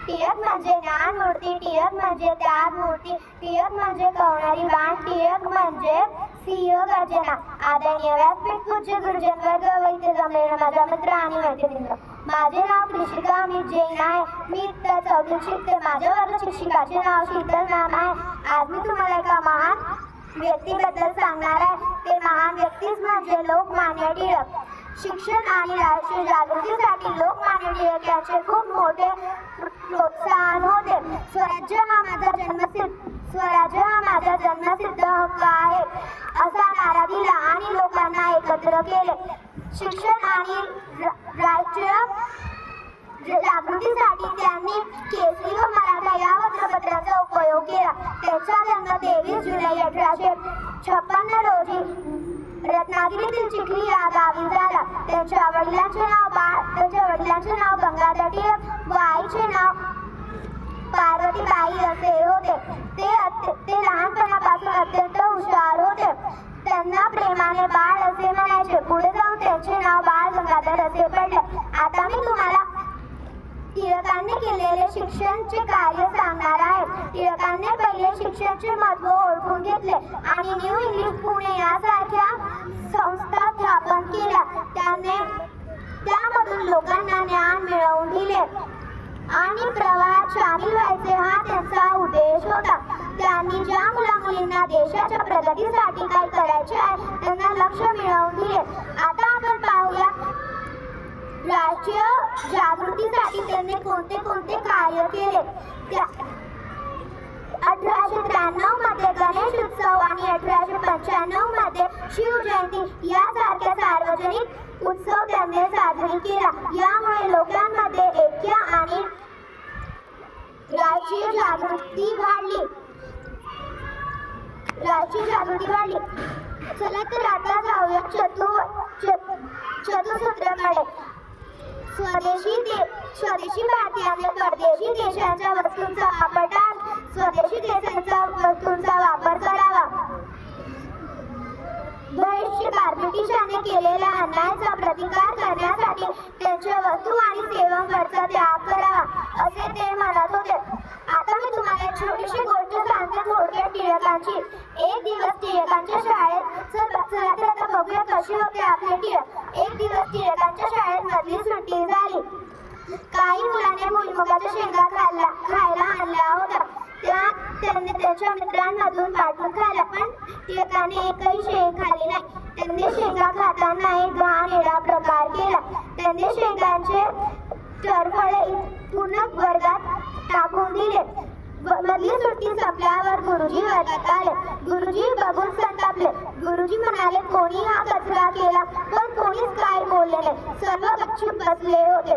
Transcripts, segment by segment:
टिळक म्हणजे ज्ञानमूर्ती, टिळक म्हणजे त्यागमूर्ती, टिळक म्हणजे कवणारी बाण, टिळक म्हणजे सिंह गर्जना. आदरणीय व्यासपीठ पूज्य गुरुजन वर्ग व इथे जमलेले माझा मित्र आणि मैत्रिणी, माझे नाव कृषिका अमित जैन आहे. मी इयत्ता चौथीत शिकते. माझ्या वर्ग शिक्षिकाचे नाव शीतल मॅम आहे. आज मी तुम्हाला एका महान व्यक्तीबद्दल सांगणार आहे. ते महान व्यक्तीच म्हणजे लोकमान्य टिळक. शिक्षण आणि राष्ट्रीय जागृतीसाठी लोकमान्य टिळक यांचे खूप मोठे प्रोत्साहन होते. स्वराज्य हा माझा जन्मसिद्ध हक्क आहे असा नारा दिला आणि लोकांना एकत्र केले. शिक्षण आणि राष्ट्रीय जागृतीसाठी त्यांनी केसरी व मराठा या वृत्तपत्राचा उपयोग केला. त्यांचा जन्म 23 जुलै 1856 रोजी रत्नागिरीतील चिखली या गावी झाला. त्यांच्या वडिलांचे नाव गंगाधर टिळक व आईचे नाव पार्वतीबाई असे होते. ते लहानपणापासून अत्यंत हुशार होते. त्यांना प्रेमाने बाळ असे म्हणायचे. पुढे जाऊन त्यांचे नाव बाळ गंगाधर असे पडले. आता मी तुम्हाला टिळकांनी केलेले शिक्षणाचे कार्य सांगणार आहे. टिळकांनी पहिले शिक्षणाचे महत्त्व ओळखून घेतले आणि न्यू इंग्लिश पुणे यासारख्या संस्था स्थापन केल्या. त्यामधून लोकांना ज्ञान मिळवून दिले आणि प्रवाहात सामील व्हायचे हा त्यांचा उद्देश होता. त्यांनी ज्या मुलामुलींना देशाच्या प्रगतीसाठी काय करायचे आहे त्यांना लक्ष मिळवून दिले. आता आपण पाहूया राष्ट्रीय जागृतीसाठी त्यांनी कोणते कोणते कार्य केले. 1893 मध्ये गणेश उत्सव आणि 1895 मध्ये शिवजयंती यासारख्या सार्वजनिक उत्सव त्यांनी साजरी केला. यामुळे लोकांमध्ये ऐक्य आणि राष्ट्रीय जागृती वाढली. चला तर आता जाऊया चतुसूत्राकडे. स्वदेशी भारतीयांनी परदेशी देशांच्या वस्तूंचा वापर टाळून स्वदेशी देशांच्या वस्तूंचा वापर करावा. ब्रिटिशांनी केलेल्या अन्यायाचा प्रतिकार करण्यासाठी त्यांच्या वस्तू आणि सेवांवरचा त्याग करावा असे ते म्हणत होते. आता मी तुम्हाला एक छोटीशी गोष्ट सांगते थोडक्यात टिळकांची. एक दिवस टिळकांच्या शाळेत चला तर आता बघूया कसे होते आपले टिळक. एक दिवस टिळकांच्या शाळेत मधली सुट्टी झाली. काही मुलांनी भुईमुगाच्या शेंगा खायला आणल्या होत्या. त्यांनी त्यांच्या मित्रांमधून वाटून खाल्ला, पण टिळकांनी एकही शेंग खाल्ली नाही. त्यांनी शेंगा खाताना एक घाण वेडा प्रकार केला. त्यांनी शेंगांचे टरफळे पूर्ण वर्गात टाकून दिले. मधली सुट्टी संपल्यावर गुरुजी वर्गात आले. गुरुजी बघून संतापले. गुरुजी म्हणाले, कोणी हा कचरा केला? पण कोणीच काय बोलले नाही. सर्व गपचूप बसले होते.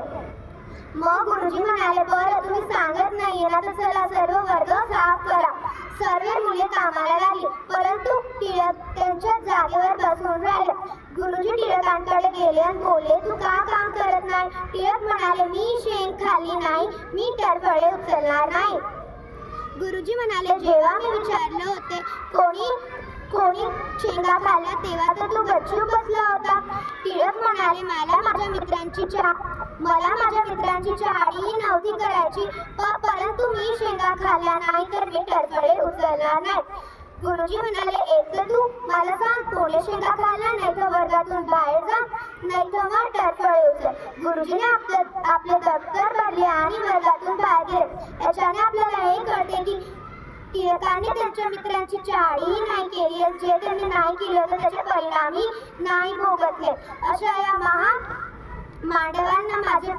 मग गुरुजी म्हणाले, बरं तुम्ही सांगत नाहीये ना तर चला सर्व वर्ग साफ करा. सर्व मुले कामाला लागली, परंतु टिळक त्यांच्या जागेवर बसून राहिले. गुरुजी टिळकांकडे गेले आणि बोलले, तू का काम करत नाही? टिळक म्हणाले, मी शेंग खाल्ली नाही, मी टरफळे उचलणार नाही. गुरुजी म्हणाले, जेव्हा मी विचारले होते कोणी शेंगा खाल्ल्या तेव्हा तर तू गपचूप बसला होता. टिळक म्हणाले, मला माझ्या मित्रांची चहाडीही नव्हती करायची, परंतु मी शेंगा खाल्ल्या नाही तर मी टरफळे उचलणार नाही. गुरुजी म्हणाले, एक तर तू मला सांग कोणी शेंगा खाल्ल्या, नाही तर वर्गातून बाहेर जा, नाही तर मग टरफळे उचल. गुरुजीने आपले दप्तर भरले आणि वर्गातून बाहेर गेले. याच्याने आपल्याला हे कळते की टिळकांनी त्यांच्या मित्रांची चहाडीही नाही केली. जे त्यांनी नाही केले होते त्याचे परिणामही नाही भोगतले. अशा या महान मांडवांना माझे